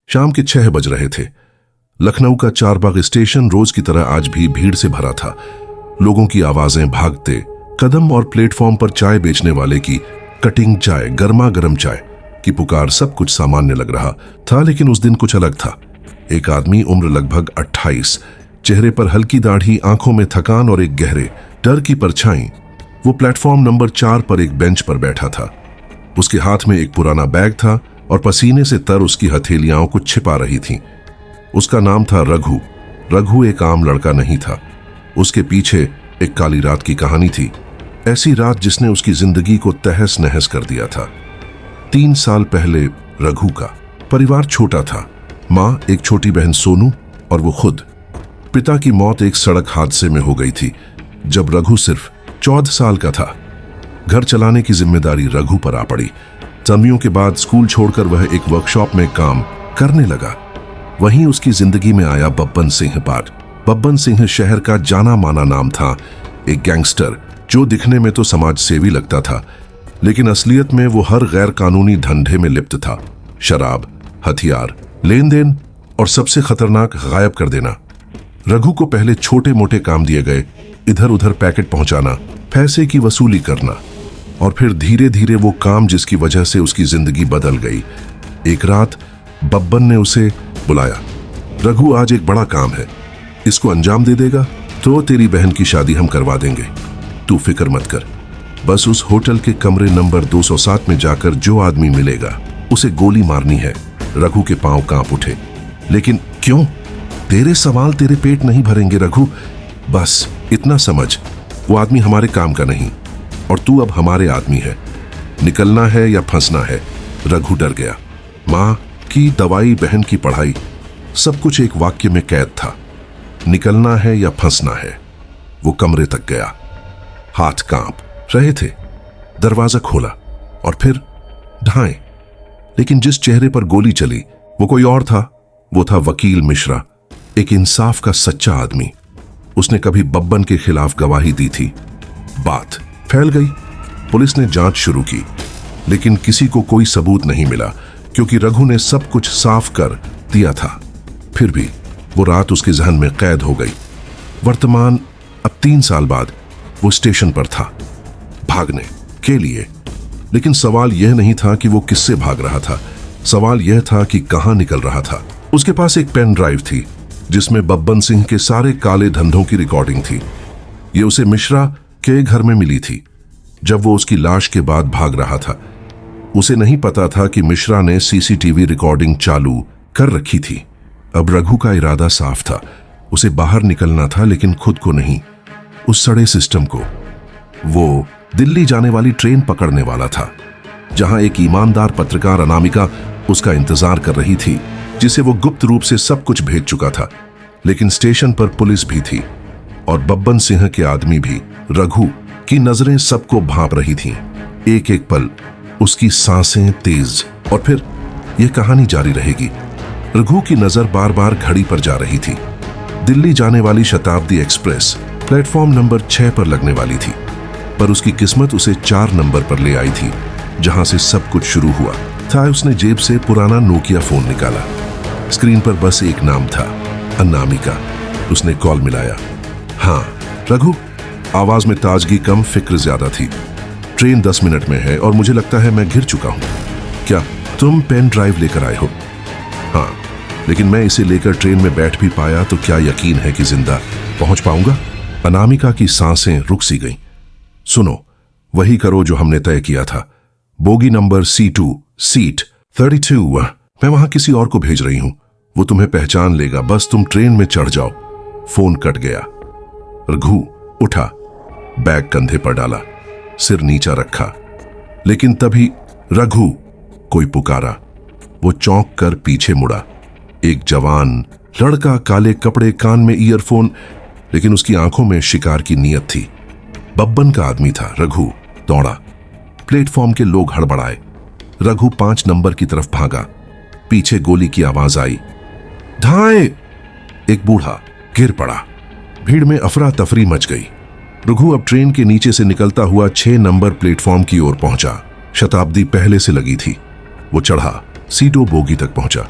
शाम के 6 बज रहे थे। लखनऊ का चारबाग स्टेशन रोज की तरह आज भी भीड़ से भरा था। लोगों की आवाजें, भागते कदम और प्लेटफॉर्म पर चाय बेचने वाले की कटिंग चाय, गर्मा गर्म चाय की पुकार, सब कुछ सामान्य लग रहा था। लेकिन उस दिन कुछ अलग था। एक आदमी, उम्र लगभग 28, चेहरे पर हल्की दाढ़ी, आंखों में थकान और एक गहरे डर की परछाई, वो प्लेटफॉर्म नंबर 4 पर एक बेंच पर बैठा था। उसके हाथ में एक पुराना बैग था और पसीने से तर उसकी हथेलियां कुछ छिपा रही थीं। उसका नाम था रघु। रघु एक आम लड़का नहीं था। उसके पीछे एक काली रात की कहानी थी, ऐसी रात जिसने उसकी जिंदगी को तहस नहस कर दिया था। 3 साल पहले रघु का परिवार छोटा था। माँ, एक छोटी बहन सोनू और वो खुद। पिता की मौत एक सड़क हादसे में हो गई थी जब रघु सिर्फ 14 साल का था। घर चलाने की जिम्मेदारी रघु पर आ पड़ी। सर्दियों के बाद स्कूल छोड़कर वह एक वर्कशॉप में काम करने लगा। वहीं उसकी जिंदगी में आया बब्बन सिंह पाठ। बब्बन सिंह शहर का जाना माना नाम था, एक गैंगस्टर जो दिखने में तो समाज सेवी लगता था, लेकिन असलियत में वो हर गैर कानूनी धंधे में लिप्त था। शराब, हथियार, लेन देन और सबसे खतरनाक, गायब कर देना। रघु को पहले छोटे मोटे काम दिए गए, इधर उधर पैकेट पहुंचाना, पैसे की वसूली करना, और फिर धीरे धीरे वो काम जिसकी वजह से उसकी जिंदगी बदल गई। एक रात बब्बन ने उसे बुलाया। रघु, आज एक बड़ा काम है, इसको अंजाम दे देगा तो तेरी बहन की शादी हम करवा देंगे। तू फिक्र मत कर, बस उस होटल के कमरे नंबर 207 में जाकर जो आदमी मिलेगा उसे गोली मारनी है। रघु के पांव कांप उठे। लेकिन क्यों? तेरे सवाल तेरे पेट नहीं भरेंगे रघु। बस इतना समझ, वो आदमी हमारे काम का नहीं और तू अब हमारे आदमी है। निकलना है या फंसना है। रघु डर गया। माँ की दवाई, बहन की पढ़ाई, सब कुछ एक वाक्य में कैद था। निकलना है या फंसना है। वो कमरे तक गया। हाथ कांप रहे थे। दरवाजा खोला और फिर ढाएं। लेकिन जिस चेहरे पर गोली चली वो कोई और था। वो था वकील मिश्रा, एक इंसाफ का सच्चा आदमी। उसने कभी बब्बन के खिलाफ गवाही दी थी। बात फैल गई। पुलिस ने जांच शुरू की, लेकिन किसी को कोई सबूत नहीं मिला क्योंकि रघु ने सब कुछ साफ कर दिया था। फिर भी वो रात उसके जहन में कैद हो गई। वर्तमान अब 3 साल बाद वो स्टेशन पर था, भागने के लिए। लेकिन सवाल यह नहीं था कि वो किससे भाग रहा था। सवाल यह था कि कहां निकल रहा था। उसके पास एक पेन ड्राइव थी जिसमें बब्बन सिंह के सारे काले धंधों की रिकॉर्डिंग थी। ये उसे मिश्रा के घर में मिली थी जब वो उसकी लाश के बाद भाग रहा था। उसे नहीं पता था कि मिश्रा ने सीसीटीवी रिकॉर्डिंग चालू कर रखी थी। अब रघु का इरादा साफ था, उसे बाहर निकलना था, लेकिन खुद को नहीं, उस सड़े सिस्टम को। वो दिल्ली जाने वाली ट्रेन पकड़ने वाला था जहां एक ईमानदार पत्रकार अनामिका उसका इंतजार कर रही थी, जिसे वो गुप्त रूप से सब कुछ भेज चुका था। लेकिन स्टेशन पर पुलिस भी थी और बब्बन सिंह के आदमी भी। रघु की नजरें सबको भांप रही थीं। एक एक पल उसकी सांसें तेज। और फिर यह कहानी जारी रहेगी। रघु की नजर बार बार घड़ी पर जा रही थी। दिल्ली जाने वाली शताब्दी एक्सप्रेस प्लेटफॉर्म नंबर 6 पर लगने वाली थी, पर उसकी किस्मत उसे 4 नंबर पर ले आई थी, जहां से सब कुछ शुरू हुआ था। उसने जेब से पुराना नोकिया फोन निकाला। स्क्रीन पर बस एक नाम था, अनामिका। उसने कॉल मिलाया। हाँ रघु, आवाज में ताजगी कम, फिक्र ज्यादा थी। ट्रेन 10 मिनट में है और मुझे लगता है मैं गिर चुका हूं। क्या तुम पेन ड्राइव लेकर आए हो? हाँ, लेकिन मैं इसे लेकर ट्रेन में बैठ भी पाया तो क्या यकीन है कि जिंदा पहुंच पाऊंगा? अनामिका की सांसें रुक सी गईं। सुनो, वही करो जो हमने तय किया था। Bogie number C2, seat 32। मैं वहां किसी और को भेज रही हूं, वो तुम्हें पहचान लेगा, बस तुम ट्रेन में चढ़ जाओ। फोन कट गया। रघु उठा, बैग कंधे पर डाला, सिर नीचा रखा। लेकिन तभी रघु, कोई पुकारा। वो चौंक कर पीछे मुड़ा। एक जवान लड़का, काले कपड़े, कान में ईयरफोन, लेकिन उसकी आंखों में शिकार की नीयत थी। बब्बन का आदमी था। रघु दौड़ा। प्लेटफॉर्म के लोग हड़बड़ाए। रघु 5 नंबर की तरफ भागा। पीछे गोली की आवाज आई। ढाएं! एक बूढ़ा गिर पड़ा। भीड़ में अफरा तफरी मच गई। रघु अब ट्रेन के नीचे से निकलता हुआ 6 नंबर प्लेटफॉर्म की ओर पहुंचा। शताब्दी पहले से लगी थी। वो चढ़ा, सीटों बोगी तक पहुंचा।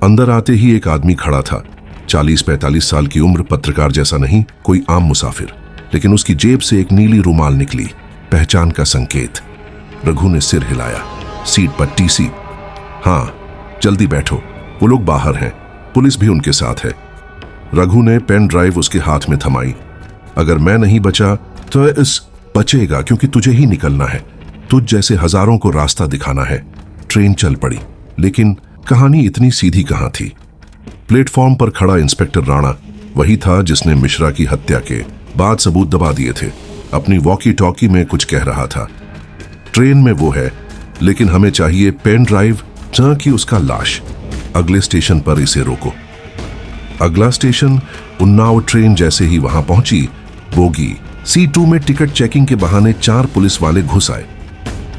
अंदर आते ही एक आदमी खड़ा था, 40-45 साल की उम्र, पत्रकार जैसा नहीं, कोई आम मुसाफिर। लेकिन उसकी जेब से एक नीली रुमाल निकली, पहचान का संकेत। रघु ने सिर हिलाया। सीट पर टीसी। हाँ, जल्दी बैठो, वो लोग बाहर हैं, पुलिस भी उनके साथ है। रघु ने पेन ड्राइव उसके हाथ में थमाई। अगर मैं नहीं बचा तो इस बचेगा, क्योंकि तुझे ही निकलना है। तुझ जैसे हजारों को रास्ता दिखाना है। ट्रेन चल पड़ी, लेकिन कहानी इतनी सीधी कहां थी। प्लेटफॉर्म पर खड़ा इंस्पेक्टर राणा वही था जिसने मिश्रा की हत्या के बाद सबूत दबा दिए थे। अपनी वॉकी टॉकी में कुछ कह रहा था। ट्रेन में वो है, लेकिन हमें चाहिए पेन ड्राइव, न कि उसका लाश। अगले स्टेशन पर इसे रोको। अगला स्टेशन उन्नाव। ट्रेन जैसे ही वहां पहुंची, बोगी C2 में टिकट चेकिंग के बहाने 4 पुलिस वाले घुस आए।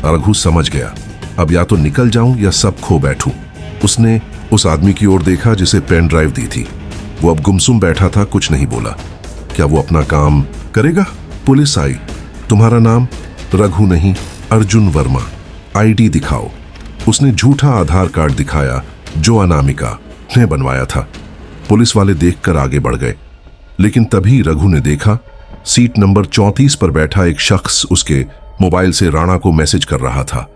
रघु समझ गया, अब या तो निकल जाऊं या सब खो बैठूं। उसने उस आदमी की ओर देखा जिसे पेन ड्राइव दी थी। वो अब गुमसुम बैठा था, कुछ नहीं बोला। क्या वो अपना काम करेगा? पुलिस आई। तुम्हारा नाम? रघु नहीं, अर्जुन वर्मा। ID दिखाओ। उसने झूठा आधार कार्ड दिखाया जो अनामिका ने बनवाया था। पुलिस वाले देखकर आगे बढ़ गए, लेकिन तभी रघु ने देखा सीट नंबर 34 पर बैठा एक शख्स उसके मोबाइल से राणा को मैसेज कर रहा था।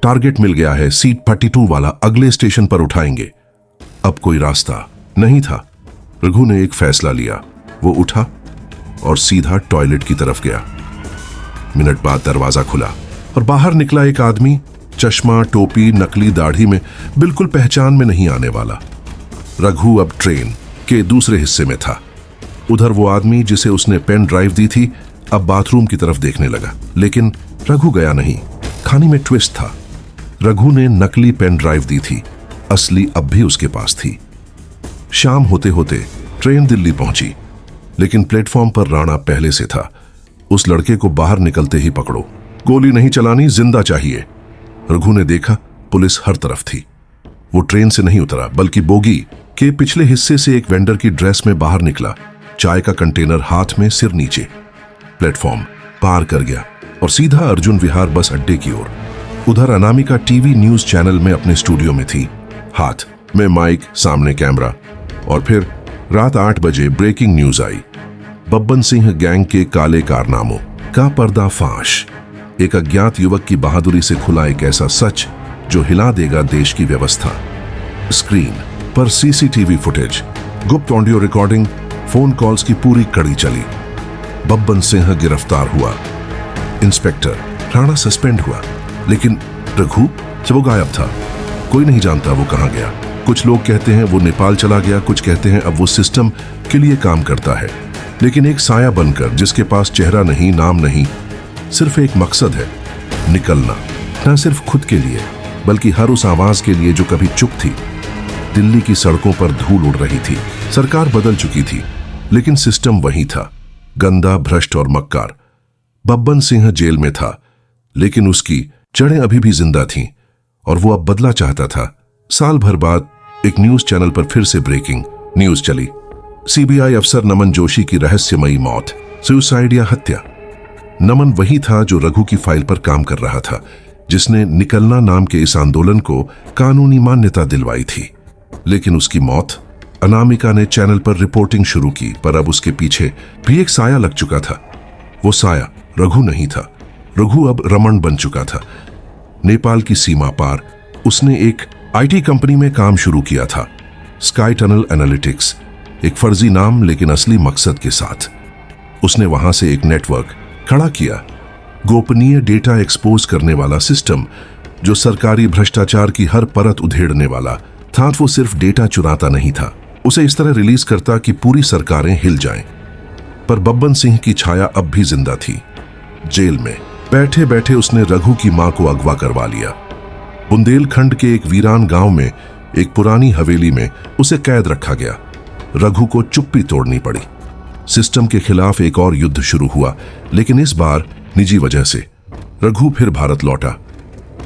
टारगेट मिल गया है, सीट 32 वाला, अगले स्टेशन पर उठाएंगे। अब कोई रास्ता नहीं था। रघु ने एक फैसला लिया। वो उठा और सीधा टॉयलेट की तरफ गया। मिनट बाद दरवाजा खुला और बाहर निकला एक आदमी, चश्मा, टोपी, नकली दाढ़ी में, बिल्कुल पहचान में नहीं आने वाला। रघु अब ट्रेन के दूसरे हिस्से में था। उधर वो आदमी जिसे उसने पेन ड्राइव दी थी अब बाथरूम की तरफ देखने लगा, लेकिन रघु गया नहीं। कहानी में ट्विस्ट था। रघु ने नकली पेन ड्राइव दी थी, असली अब भी उसके पास थी। शाम होते होते ट्रेन दिल्ली पहुंची, लेकिन प्लेटफॉर्म पर राणा पहले से था। उस लड़के को बाहर निकलते ही पकड़ो, गोली नहीं चलानी, जिंदा चाहिए। रघु ने देखा पुलिस हर तरफ थी। वो ट्रेन से नहीं उतरा, बल्कि बोगी के पिछले हिस्से से एक वेंडर की ड्रेस में बाहर निकला, चाय का कंटेनर हाथ में, सिर नीचे। प्लेटफॉर्म पार कर गया और सीधा अर्जुन विहार बस अड्डे की ओर। उधर अनामिका टीवी न्यूज चैनल में अपने स्टूडियो में थी, हाथ में माइक, सामने कैमरा। और फिर रात 8 बजे ब्रेकिंग न्यूज आई। बब्बन सिंह गैंग के काले कारनामों का पर्दाफाश। एक अज्ञात युवक की बहादुरी से खुला एक ऐसा सच जो हिला देगा देश की व्यवस्था। स्क्रीन पर CCTV फुटेज, गुप्त ऑडियो रिकॉर्डिंग, फोन कॉल्स की पूरी कड़ी चली। बब्बन सिंह गिरफ्तार हुआ, इंस्पेक्टर राणा सस्पेंड हुआ, लेकिन रघु जब वो गायब था। कोई नहीं जानता वो कहां गया। कुछ लोग कहते हैं वो नेपाल चला गया, कुछ कहते हैं अब वो सिस्टम के लिए काम करता है, लेकिन एक साया बनकर जिसके पास चेहरा नहीं, नाम नहीं, सिर्फ एक मकसद है, निकलना। न सिर्फ खुद के लिए, बल्कि हर उस आवाज के लिए जो कभी चुप थी। दिल्ली की सड़कों पर धूल उड़ रही थी, सरकार बदल चुकी थी, लेकिन सिस्टम वही था, गंदा, भ्रष्ट और मक्कार। बब्बन सिंह जेल में था, लेकिन उसकी जड़ें अभी भी जिंदा थीं और वो अब बदला चाहता था। साल भर बाद एक न्यूज चैनल पर फिर से ब्रेकिंग न्यूज चली। CBI अफसर नमन जोशी की रहस्यमयी मौत, सुसाइड या हत्या। नमन वही था जो रघु की फाइल पर काम कर रहा था, जिसने निकलना नाम के इस आंदोलन को कानूनी मान्यता दिलवाई थी। लेकिन उसकी मौत, अनामिका ने चैनल पर रिपोर्टिंग शुरू की, पर अब उसके पीछे भी एक साया लग चुका था। वो साया रघु नहीं था। रघु अब रमन बन चुका था। नेपाल की सीमा पार उसने एक IT कंपनी में काम शुरू किया था, स्काई टनल एनालिटिक्स। एक फर्जी नाम, लेकिन असली मकसद के साथ। उसने वहां से एक नेटवर्क खड़ा किया, गोपनीय डेटा एक्सपोज करने वाला सिस्टम, जो सरकारी भ्रष्टाचार की हर परत उधेड़ने वाला था। वो सिर्फ डेटा चुराता नहीं था, उसे इस तरह रिलीज करता कि पूरी सरकारें हिल जाएं। पर बब्बन सिंह की छाया अब भी जिंदा थी। जेल में बैठे बैठे उसने रघु की मां को अगवा करवा लिया। बुंदेलखंड के एक वीरान गांव में एक पुरानी हवेली में उसे कैद रखा गया। रघु को चुप्पी तोड़नी पड़ी। सिस्टम के खिलाफ एक और युद्ध शुरू हुआ, लेकिन इस बार निजी वजह से। रघु फिर भारत लौटा।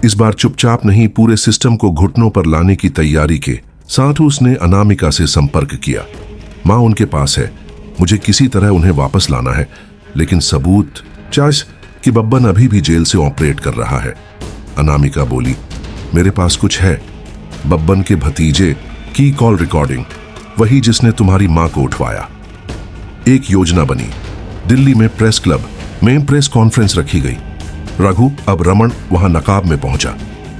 इस बार चुपचाप नहीं, पूरे सिस्टम को घुटनों पर लाने की तैयारी के साथ उसने अनामिका से संपर्क किया। मां उनके पास है, मुझे किसी तरह उन्हें वापस लाना है, लेकिन सबूत चाश कि बब्बन अभी भी जेल से ऑपरेट कर रहा है। अनामिका बोली, मेरे पास कुछ है। बब्बन के भतीजे की कॉल रिकॉर्डिंग, वही जिसने तुम्हारी मां को उठवाया। एक योजना बनी। दिल्ली में प्रेस क्लब में प्रेस कॉन्फ्रेंस रखी गई। रघु अब रमन वहां नकाब में पहुंचा।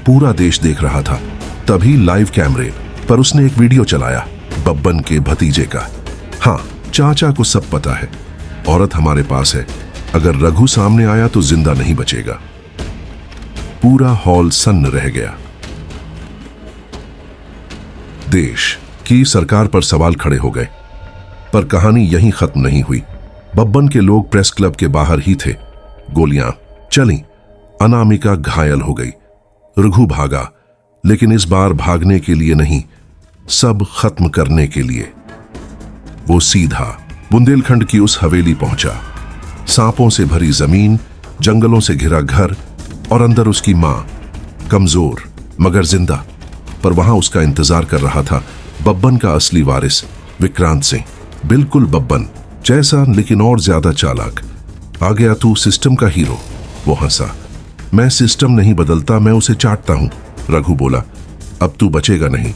पूरा देश देख रहा था। तभी लाइव कैमरे पर उसने एक वीडियो चलाया बब्बन के भतीजे का। हाँ, चाचा को सब पता है, औरत हमारे पास है, अगर रघु सामने आया तो जिंदा नहीं बचेगा। पूरा हॉल सन्न रह गया। देश की सरकार पर सवाल खड़े हो गए। पर कहानी यहीं खत्म नहीं हुई। बब्बन के लोग प्रेस क्लब के बाहर ही थे। गोलियां चली। अनामिका घायल हो गई। रघु भागा, लेकिन इस बार भागने के लिए नहीं, सब खत्म करने के लिए। वो सीधा बुंदेलखंड की उस हवेली पहुंचा। सांपों से भरी जमीन, जंगलों से घिरा घर और अंदर उसकी मां, कमजोर मगर जिंदा। पर वहां उसका इंतजार कर रहा था बब्बन का असली वारिस विक्रांत सिंह। बिल्कुल बब्बन जैसा, लेकिन और ज्यादा चालाक। आ गया तू सिस्टम का हीरो। वो हंसा। मैं सिस्टम नहीं बदलता, मैं उसे चाटता हूं। रघु बोला, अब तू बचेगा नहीं।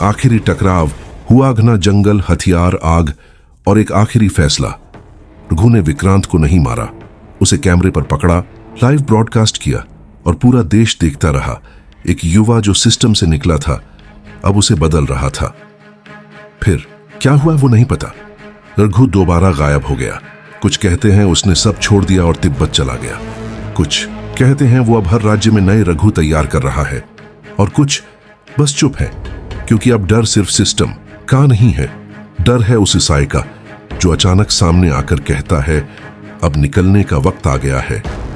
आखिरी टकराव हुआ। घना जंगल, हथियार, आग और एक आखिरी फैसला। रघु ने विक्रांत को नहीं मारा, उसे कैमरे पर पकड़ा, लाइव ब्रॉडकास्ट किया और पूरा देश देखता रहा। एक युवा जो सिस्टम से निकला था, अब उसे बदल रहा था। फिर क्या हुआ वो नहीं पता। रघु दोबारा गायब हो गया। कुछ कहते हैं उसने सब छोड़ दिया और तिब्बत चला गया। कुछ कहते हैं वो अब हर राज्य में नए रघु तैयार कर रहा है। और कुछ बस चुप है, क्योंकि अब डर सिर्फ सिस्टम का नहीं है, डर है उस ईसाई का जो अचानक सामने आकर कहता है, अब निकलने का वक्त आ गया है।